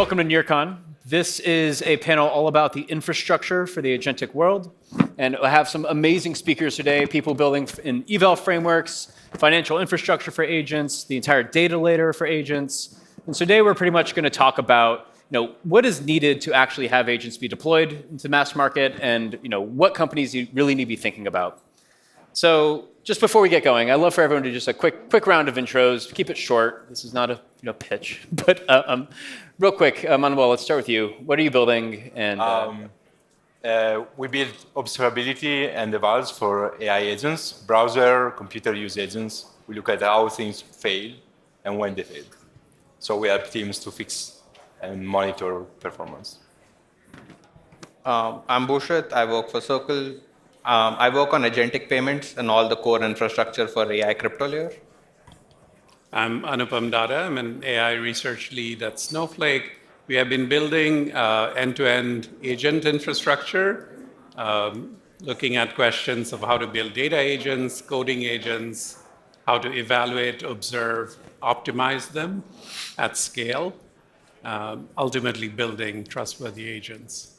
welcome to NearCon. This is a panel all about the infrastructure for the agentic world. And I have some amazing speakers today, people building in eval frameworks, financial infrastructure for agents, the entire data layer for agents. And so today we're pretty much going to talk about what is needed to actually have agents be deployed into mass market and what companies you really need to be thinking about. So just before we get going, I'd love for everyone to just a quick round of intros. Keep it short. This is not a pitch, but real quick, Manuel, let's start with you. What are you building? And we build observability and evals for AI agents, browser, computer use agents. We look at how things fail and when they fail. So we help teams to fix and monitor performance. I'm Bhushit. I work for Circle. I work on agentic payments and all the core infrastructure for AI crypto layer. I'm Anupam Dada. I'm an AI research lead at Snowflake. We have been building end-to-end agent infrastructure, looking at questions of how to build data agents, coding agents, how to evaluate, observe, optimize them at scale, ultimately building trustworthy agents.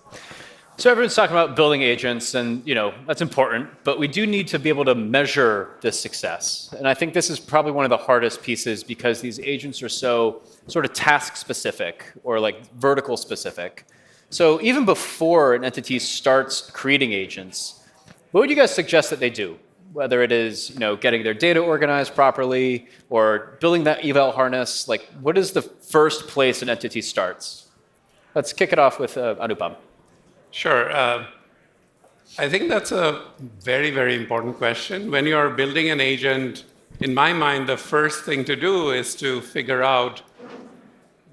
So everyone's talking about building agents, and that's important, but we do need to be able to measure this success. And I think this is probably one of the hardest pieces because these agents are so sort of task specific or like vertical specific. So even before an entity starts creating agents, what would you guys suggest that they do? Whether it is getting their data organized properly or building that eval harness, like what is the first place an entity starts? Let's kick it off with Anupam. Sure. I think that's a very, very important question. When you are building an agent, in my mind, the first thing to do is to figure out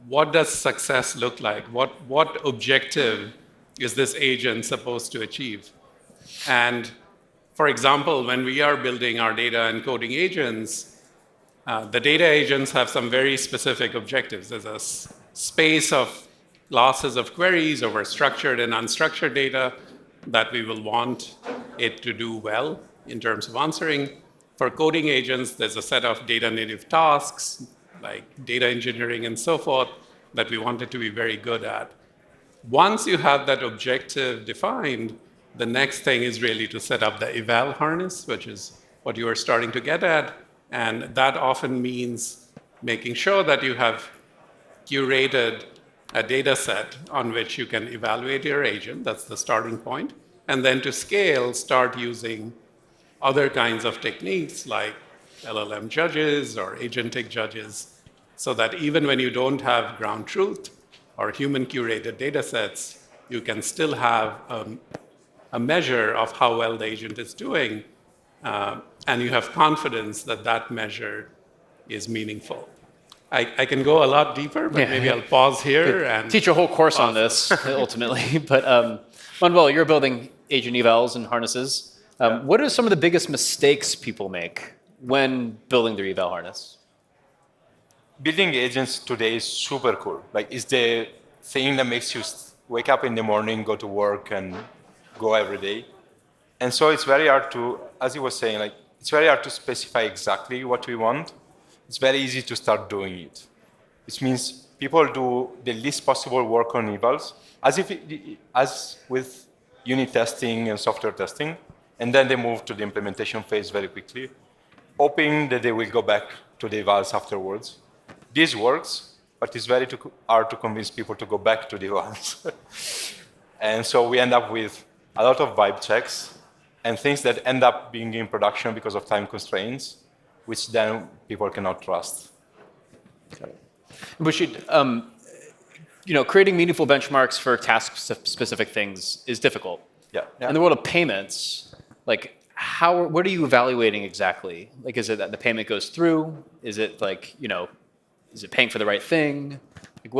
what does success look like? What objective is this agent supposed to achieve? And for example, when we are building our data and coding agents, the data agents have some very specific objectives. There's a space of classes of queries over structured and unstructured data that we will want it to do well in terms of answering. For coding agents, there's a set of data native tasks like data engineering and so forth that we want it to be very good at. Once you have that objective defined, the next thing is really to set up the eval harness, which is what you are starting to get at. And that often means making sure that you have curated a data set on which you can evaluate your agent. That's the starting point. And then to scale, start using other kinds of techniques like LLM judges or agentic judges, so that even when you don't have ground truth or human curated data sets, you can still have a measure of how well the agent is doing, and you have confidence that that measure is meaningful. I can go a lot deeper, but maybe I'll pause here and teach a whole course on this ultimately. But Manuel, you're building agent evals and harnesses. What are some of the biggest mistakes people make when building their eval harness? Building agents today is super cool. Like, it's the thing that makes you wake up in the morning, go to work, and go every day. And so it's very hard to, as he was saying, it's very hard to specify exactly what we want. It's very easy to start doing it. Which means people do the least possible work on evals, as with unit testing and software testing, and then they move to the implementation phase very quickly, hoping that they will go back to the evals afterwards. This works, but it's very hard to convince people to go back to the evals. And so we end up with a lot of vibe checks and things that end up being in production because of time constraints, which then people cannot trust. Okay. Bhushit, creating meaningful benchmarks for task-specific things is difficult. Yeah. In the world of payments, what are you evaluating exactly? Is it that the payment goes through? Is it is it paying for the right thing?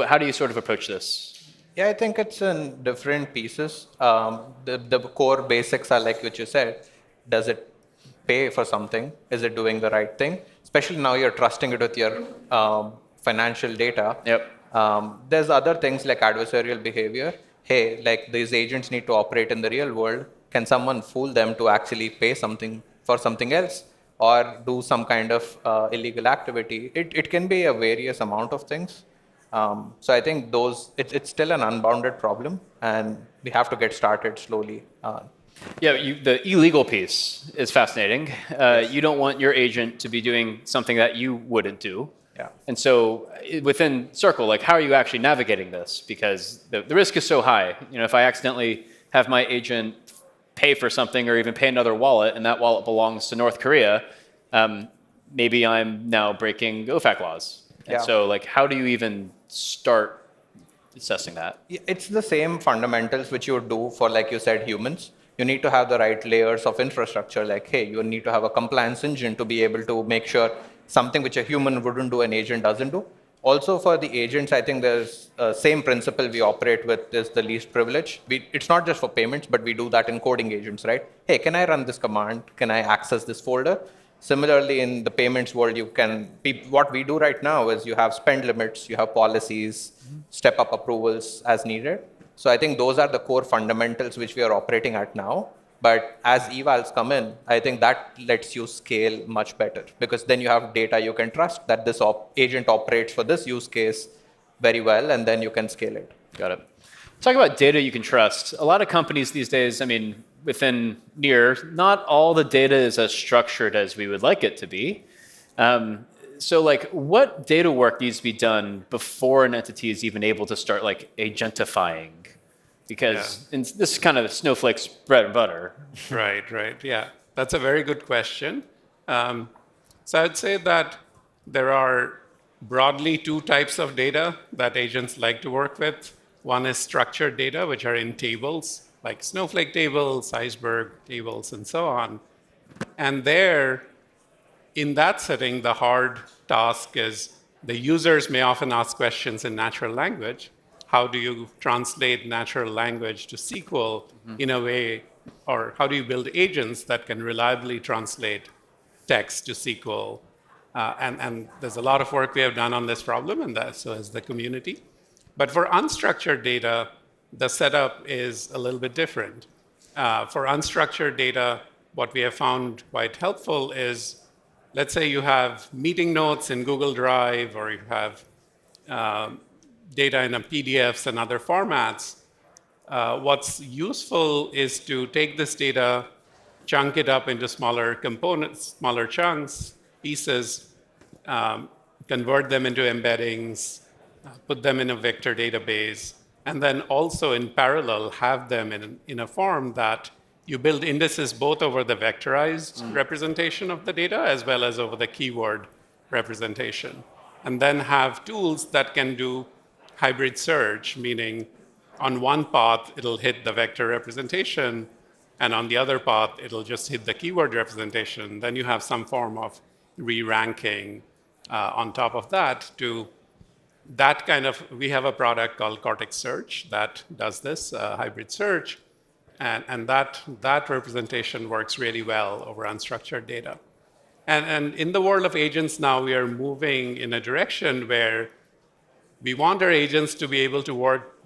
How do you sort of approach this? Yeah, I think it's in different pieces. The core basics are like what you said. Does it pay for something? Is it doing the right thing? Especially now you're trusting it with your financial data. Yep. There's other things like adversarial behavior. Hey, these agents need to operate in the real world. Can someone fool them to actually pay something for something else or do some kind of illegal activity? It can be a various amount of things. So I think it's still an unbounded problem, and we have to get started slowly. Yeah, the illegal piece is fascinating. You don't want your agent to be doing something that you wouldn't do. Yeah. And so within Circle, like how are you actually navigating this? Because the risk is so high. If I accidentally have my agent pay for something or even pay another wallet and that wallet belongs to North Korea, maybe I'm now breaking OFAC laws. And Yeah. so like how do you even start assessing that? It's the same fundamentals which you would do for, like you said, humans. You need to have the right layers of infrastructure. Like, hey, you need to have a compliance engine to be able to make sure something which a human wouldn't do, an agent doesn't do. Also, for the agents, I think there's same principle we operate with is the least privilege. It's not just for payments, but we do that in coding agents, right? Hey, can I run this command? Can I access this folder? Similarly, in the payments world, what we do right now is you have spend limits, you have policies, step up approvals as needed. So I think those are the core fundamentals which we are operating at now. But as evals come in, I think that lets you scale much better because then you have data you can trust that this agent operates for this use case very well, and then you can scale it. Got it. Talk about data you can trust. A lot of companies these days, I mean, within Near, not all the data is as structured as we would like it to be. So like what data work needs to be done before an entity is even able to start like agentifying? Because this is kind of Snowflake's bread and butter. Right. Yeah, that's a very good question. So I'd say that there are broadly two types of data that agents like to work with. One is structured data, which are in tables, like Snowflake tables, Iceberg tables, and so on. And there, in that setting, the hard task is the users may often ask questions in natural language. How do you translate natural language to SQL in a way, or how do you build agents that can reliably translate text to SQL? And there's a lot of work we have done on this problem, and so has the community. But for unstructured data, the setup is a little bit different. For unstructured data, what we have found quite helpful is, let's say you have meeting notes in Google Drive, or you have data in a PDFs and other formats. What's useful is to take this data, chunk it up into smaller components, smaller chunks, pieces, convert them into embeddings, put them in a vector database, and then also in parallel have them in a form that you build indices both over the vectorized representation of the data as well as over the keyword representation. And then have tools that can do hybrid search, meaning on one path, it'll hit the vector representation, and on the other path, it'll just hit the keyword representation. Then you have some form of re-ranking on top of that to that kind of, we have a product called Cortex Search that does this hybrid search, and that representation works really well over unstructured data. And in the world of agents now, we are moving in a direction where we want our agents to be able to work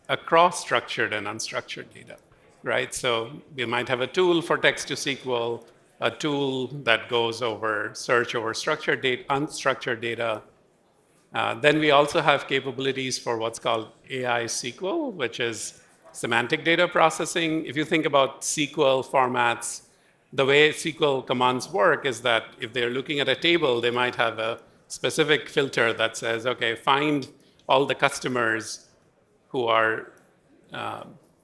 across structured and unstructured data, right? So we might have a tool for text to SQL, a tool that goes over search over structured data, unstructured data. Then we also have capabilities for what's called AI SQL, which is semantic data processing. If you think about SQL formats, the way SQL commands work is that if they're looking at a table, they might have a specific filter that says, okay, find all the customers who are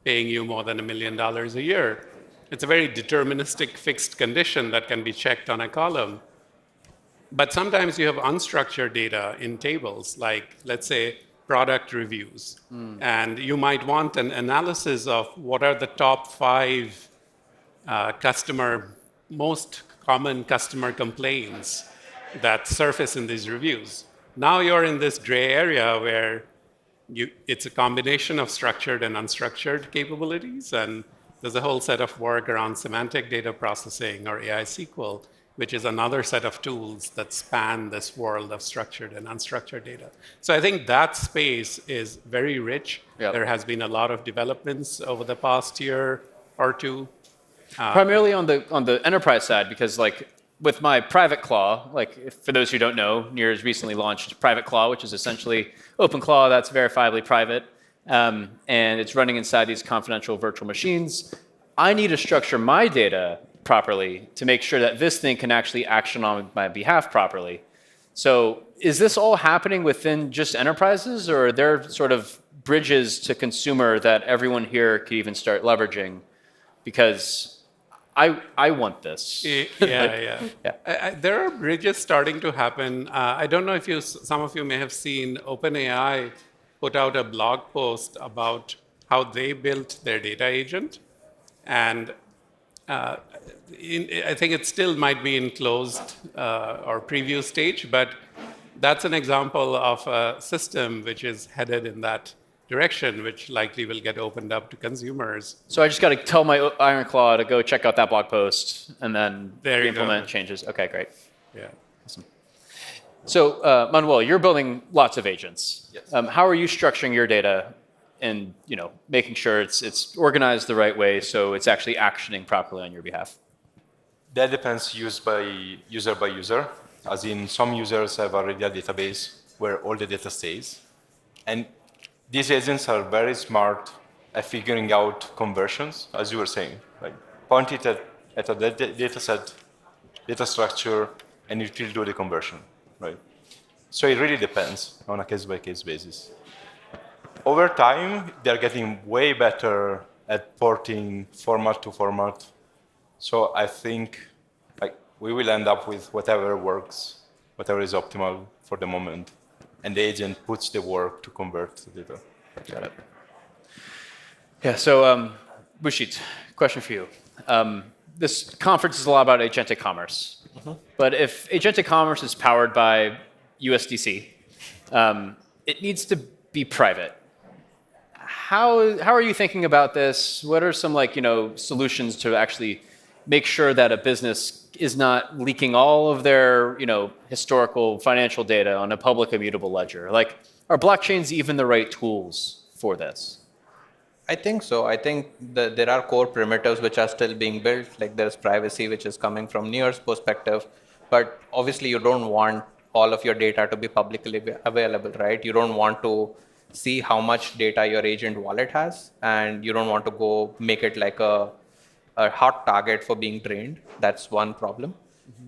paying you more than $1 million a year. It's a very deterministic fixed condition that can be checked on a column. But sometimes you have unstructured data in tables, like let's say product reviews. And you might want an analysis of what are the top 5 most common customer complaints that surface in these reviews. Now you're in this gray area where it's a combination of structured and unstructured capabilities, and there's a whole set of work around semantic data processing or AI SQL, which is another set of tools that span this world of structured and unstructured data. So I think that space is very rich. Yep. There has been a lot of developments over the past year or two. Primarily on the enterprise side, because like with my private claw, like for those who don't know, Near's recently launched Private Claw, which is essentially OpenClaw that's verifiably private, and it's running inside these confidential virtual machines. I need to structure my data properly to make sure that this thing can actually action on my behalf properly. So is this all happening within just enterprises, or are there sort of bridges to consumer that everyone here could even start leveraging? Because I want this. Yeah. There are bridges starting to happen. I don't know if some of you may have seen OpenAI put out a blog post about how they built their data agent. And I think it still might be in closed or preview stage, but that's an example of a system which is headed in that direction, which likely will get opened up to consumers. So I just got to tell my Iron Claw to go check out that blog post and then There you implement go. changes. Okay, great. Yeah. So Manuel, you're building lots of agents. Yes. How are you structuring your data and making sure it's organized the right way so it's actually actioning properly on your behalf? That depends user by user. As in, some users have already a database where all the data stays. And these agents are very smart at figuring out conversions, as you were saying. Like, point it at a data set, data structure, and it will do the conversion, right? So it really depends on a case-by-case basis. Over time, they're getting way better at porting format to format. So I think we will end up with whatever works, whatever is optimal for the moment. And the agent puts the work to convert the data. Got it. Yeah, so Bushit, question for you. This conference is a lot about agentic commerce. But if agentic commerce is powered by USDC, it needs to be private. How are you thinking about this? What are some solutions to actually make sure that a business is not leaking all of their historical financial data on a public immutable ledger? Like, are blockchains even the right tools for this? I think so. I think there are core primitives which are still being built. Like there's privacy, which is coming from Near's perspective. But obviously, you don't want all of your data to be publicly available, right? You don't want to see how much data your agent wallet has, and you don't want to go make it like a hot target for being drained. That's one problem.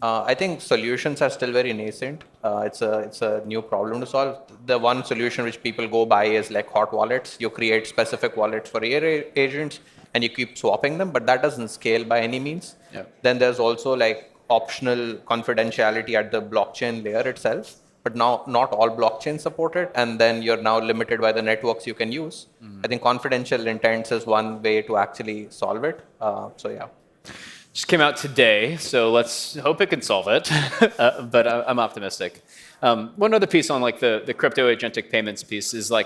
I think solutions are still very nascent. It's a new problem to solve. The one solution which people go by is like hot wallets. You create specific wallets for your agents and you keep swapping them, but that doesn't scale by any means. Yeah. Then there's also like optional confidentiality at the blockchain layer itself, but now not all blockchains support it, and then you're now limited by the networks you can use. I think confidential intents is one way to actually solve it. So yeah. Just came out today, so let's hope it can solve it. But I'm optimistic. One other piece on the crypto agentic payments piece is a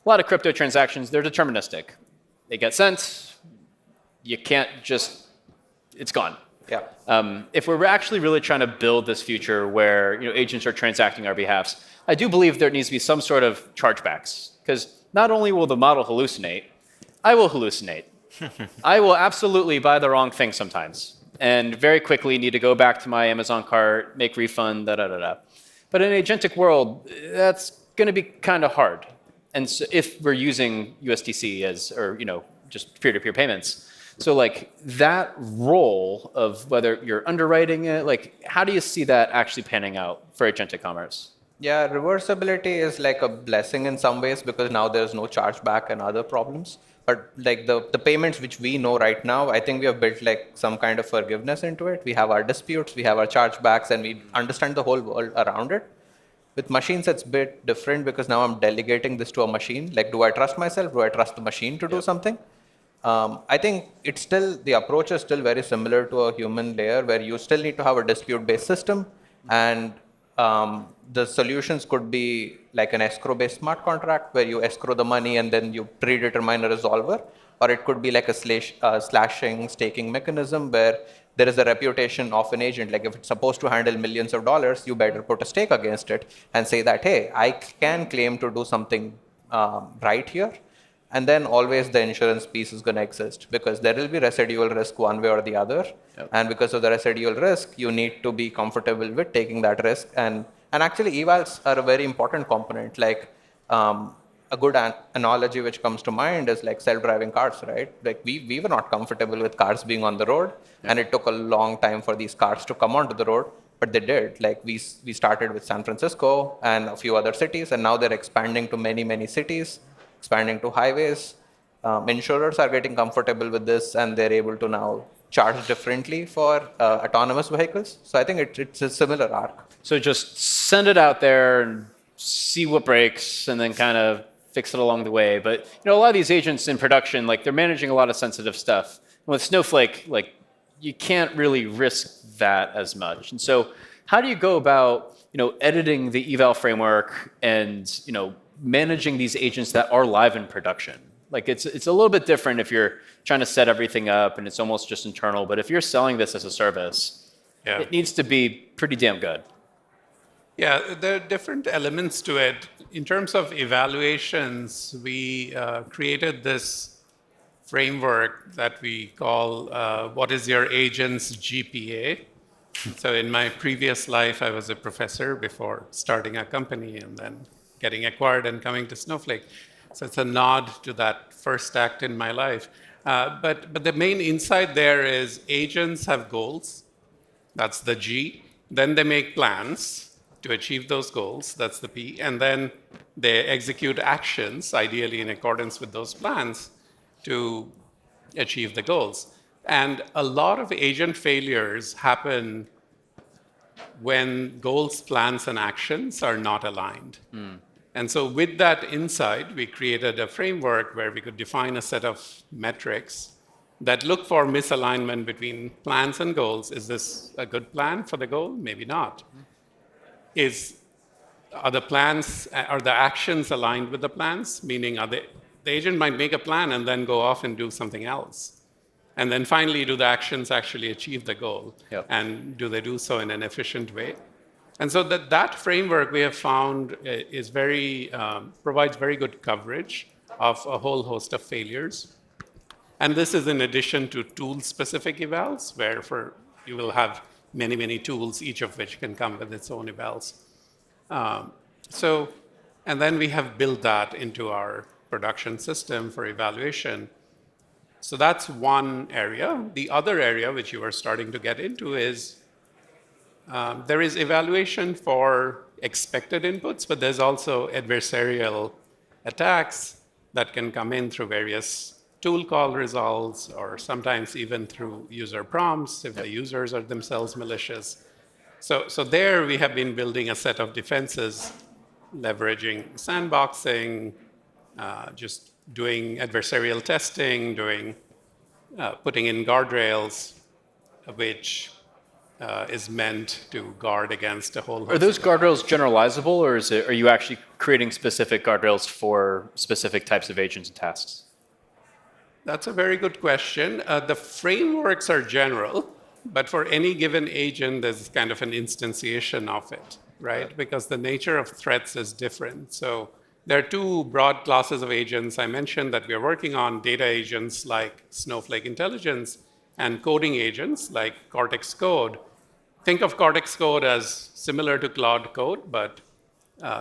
lot of crypto transactions, they're deterministic. They get sent, you can't just, it's gone. Yeah. If we're actually really trying to build this future where agents are transacting on our behalfs, I do believe there needs to be some sort of chargebacks. Because not only will the model hallucinate, I will hallucinate. I will absolutely buy the wrong thing sometimes, and very quickly need to go back to my Amazon cart, make refund, da-da-da-da. But in an agentic world, that's going to be kind of hard. And so if we're using USDC or just peer-to-peer payments, so that role of whether you're underwriting it, how do you see that actually panning out for agentic commerce? Yeah, reversibility is like a blessing in some ways because now there's no chargeback and other problems. But the payments which we know right now, I think we have built some kind of forgiveness into it. We have our disputes, we have our chargebacks, and we understand the whole world around it. With machines, it's a bit different because now I'm delegating this to a machine. Do I trust myself? Do I trust the machine to do something? I think the approach is still very similar to a human layer where you still need to have a dispute-based system, and the solutions could be like an escrow-based smart contract where you escrow the money and then you predetermine a resolver, or it could be like a slashing staking mechanism where there is a reputation of an agent. Like if it's supposed to handle millions of dollars, you better put a stake against it and say that, hey, I can claim to do something right here. And then always the insurance piece is going to exist because there will be residual risk one way or the other. Yep. And because of the residual risk, you need to be comfortable with taking that risk. And actually, evals are a very important component. Like a good analogy which comes to mind is like self-driving cars, right? Like we were not comfortable with cars being on the road, and it took a long time for these cars to come onto the road, but they did. Like we started with San Francisco and a few other cities, and now they're expanding to many cities, expanding to highways. Insurers are getting comfortable with this, and they're able to now charge differently for autonomous vehicles. So I think it's a similar arc. So just send it out there and see what breaks, and then kind of fix it along the way. But a lot of these agents in production, like they're managing a lot of sensitive stuff. And with Snowflake, like you can't really risk that as much. And so how do you go about editing the eval framework and managing these agents that are live in production? Like it's a little bit different if you're trying to set everything up and it's almost just internal. But if you're selling this as a service, it needs to be pretty damn good. Yeah, there are different elements to it. In terms of evaluations, we created this framework that we call what is your agent's GPA? So in my previous life, I was a professor before starting a company and then getting acquired and coming to Snowflake. So it's a nod to that first act in my life. But the main insight there is agents have goals. That's the G. Then they make plans to achieve those goals. That's the P. And then they execute actions, ideally in accordance with those plans, to achieve the goals. And a lot of agent failures happen when goals, plans, and actions are not aligned. And so with that insight, we created a framework where we could define a set of metrics that look for misalignment between plans and goals. Is this a good plan for the goal? Maybe not. Are the plans, are the actions aligned with the plans? Meaning, the agent might make a plan and then go off and do something else. And then finally, do the actions actually achieve the goal? Yep. And do they do so in an efficient way? And so that framework we have found is provides very good coverage of a whole host of failures. And this is in addition to tool-specific evals, where you will have many tools, each of which can come with its own evals. And then we have built that into our production system for evaluation. So that's one area. The other area, which you are starting to get into, is there is evaluation for expected inputs, but there's also adversarial attacks that can come in through various tool call results, or sometimes even through user prompts if the users are themselves malicious. So there we have been building a set of defenses, leveraging sandboxing, just doing adversarial testing, putting in guardrails, which is meant to guard against a whole host. Are those guardrails generalizable, or are you actually creating specific guardrails for specific types of agents and tasks? That's a very good question. The frameworks are general, but for any given agent, there's kind of an instantiation of it, right? Because the nature of threats is different. So there are two broad classes of agents. I mentioned that we are working on data agents like Snowflake Intelligence and coding agents like Cortex Code. Think of Cortex Code as similar to Cloud Code, but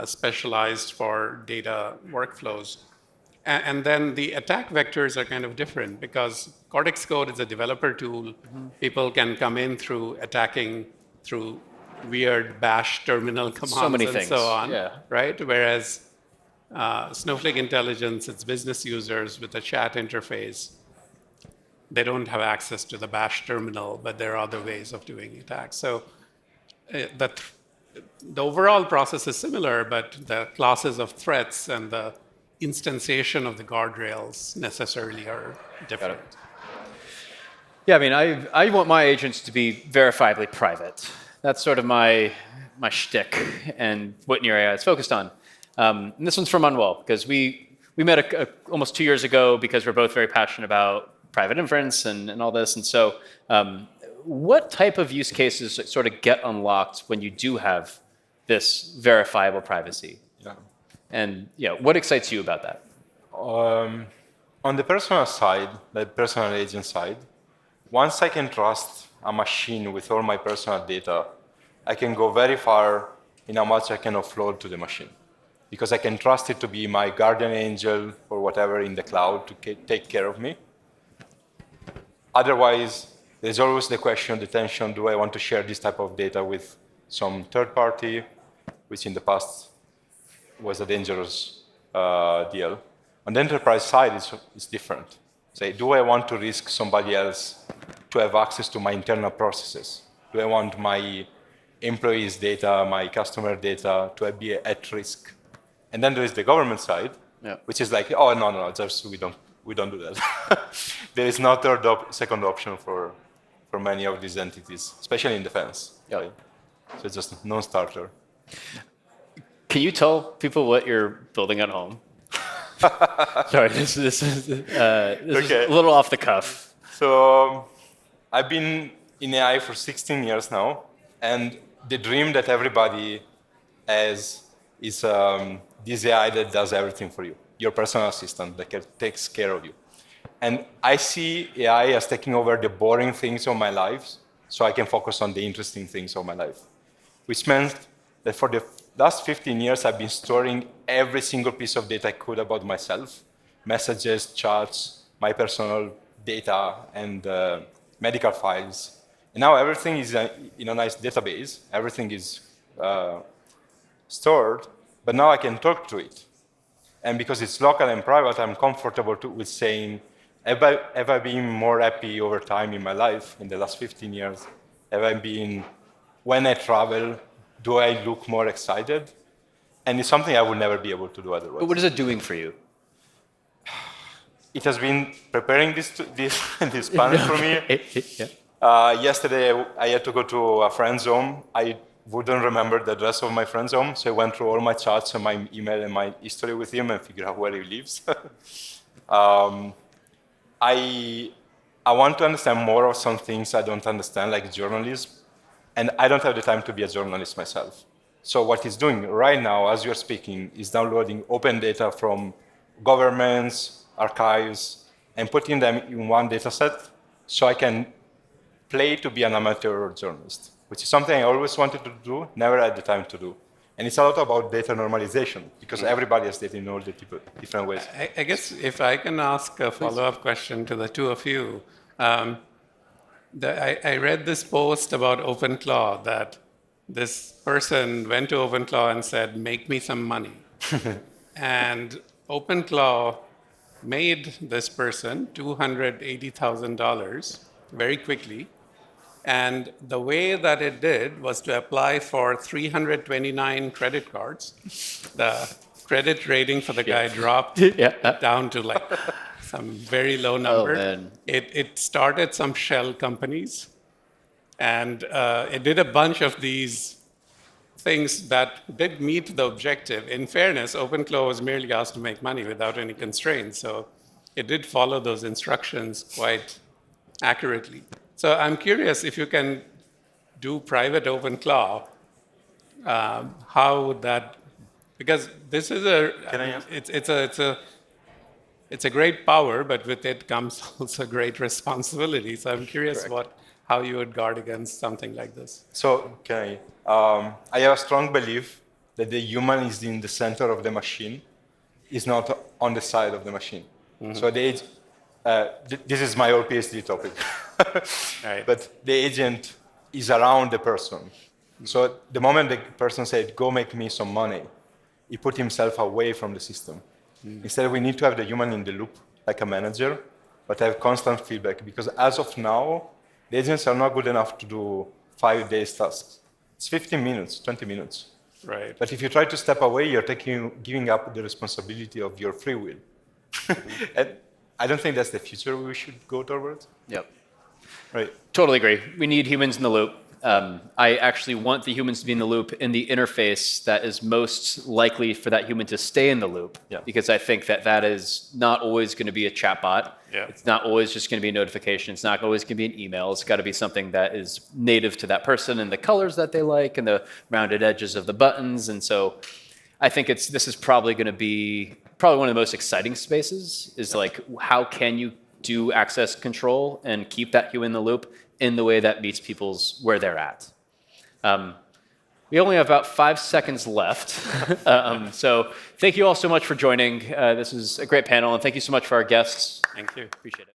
specialized for data workflows. And then the attack vectors are kind of different because Cortex Code is a developer tool. People can come in through attacking through weird bash terminal commands and so on, right? Whereas Snowflake Intelligence, it's business users with a chat interface. They don't have access to the bash terminal, but there are other ways of doing attacks. So the overall process is similar, but the classes of threats and the instantiation of the guardrails necessarily are different. Yeah, I mean, I want my agents to be verifiably private. That's sort of my shtick and what Near AI is focused on. And this one's from Unwell, because we met almost 2 years ago because we're both very passionate about private inference and all this. And so what type of use cases sort of get unlocked when you do have this verifiable privacy? Yeah. And what excites you about that? On the personal side, the personal agent side, once I can trust a machine with all my personal data, I can go very far in how much I can offload to the machine. Because I can trust it to be my guardian angel or whatever in the cloud to take care of me. Otherwise, there's always the question, the tension, do I want to share this type of data with some third party, which in the past was a dangerous deal. On the enterprise side, it's different. Say, do I want to risk somebody else to have access to my internal processes? Do I want my employees' data, my customer data to be at risk? And then there is the government side, which is like, oh, no, just we don't do that. There is no second option for many of these entities, especially in defense. Right? So it's just a non-starter. Can you tell people what you're building at home? Sorry, this is a little off the cuff. So I've been in AI for 16 years now, and the dream that everybody has is this AI that does everything for you, your personal assistant that takes care of you. And I see AI as taking over the boring things of my life so I can focus on the interesting things of my life, which meant that for the last 15 years, I've been storing every single piece of data I could about myself, messages, chats, my personal data, and medical files. And now everything is in a nice database. Everything is stored, but now I can talk to it. And because it's local and private, I'm comfortable with saying, have I been more happy over time in my life in the last 15 years? Have I been, when I travel, do I look more excited? And it's something I would never be able to do otherwise. But what is it doing for you? It has been preparing this panel for me. Yesterday, I had to go to a friend's home. I wouldn't remember the address of my friend's home, so I went through all my chats and my email and my history with him and figured out where he lives. I want to understand more of some things I don't understand, like journalism, and I don't have the time to be a journalist myself. So what he's doing right now, as you're speaking, is downloading open data from governments, archives, and putting them in one data set so I can play to be an amateur journalist, which is something I always wanted to do, never had the time to do. And it's a lot about data normalization, because everybody has data in all the different ways. I guess if I can ask a follow-up question to the two of you. I read this post about OpenClaw, that this person went to OpenClaw and said, make me some money. And OpenClaw made this person $280,000 very quickly. And the way that it did was to apply for 329 credit cards. The credit rating for the guy dropped down to like some very low number. Man. It started some shell companies, and it did a bunch of these things that did meet the objective. In fairness, OpenClaw was merely asked to make money without any constraints, so it did follow those instructions quite accurately. So I'm curious if you can do private OpenClaw, how would that? Because this is it's a great power, but with it comes also great responsibility. So I'm curious how you would guard against something like this. So I have a strong belief that the human is in the center of the machine, is not on the side of the machine. Mm-hmm. So this is my whole PhD topic. Right. But the agent is around the person. Mm-hmm. So the moment the person said, go make me some money, he put himself away from the system. Mm-hmm. Instead, we need to have the human in the loop, like a manager, but have constant feedback. Because as of now, the agents are not good enough to do 5 days tasks. It's 15 minutes, 20 minutes. Right. But if you try to step away, you're giving up the responsibility of your free will. And I don't think that's the future we should go towards. Yep. Right. Totally agree. We need humans in the loop. I actually want the humans to be in the loop in the interface that is most likely for that human to stay in the loop. Yeah. Because I think that is not always going to be a chatbot. Yeah. It's not always just going to be a notification. It's not always going to be an email. It's got to be something that is native to that person and the colors that they like and the rounded edges of the buttons. And so I think this is probably going to be probably one of the most exciting spaces is like, how can you do access control and keep that human in the loop in the way that meets people's where they're at. We only have about 5 seconds left. So thank you all so much for joining. This is a great panel, and thank you so much for our guests. Thank you. Appreciate it.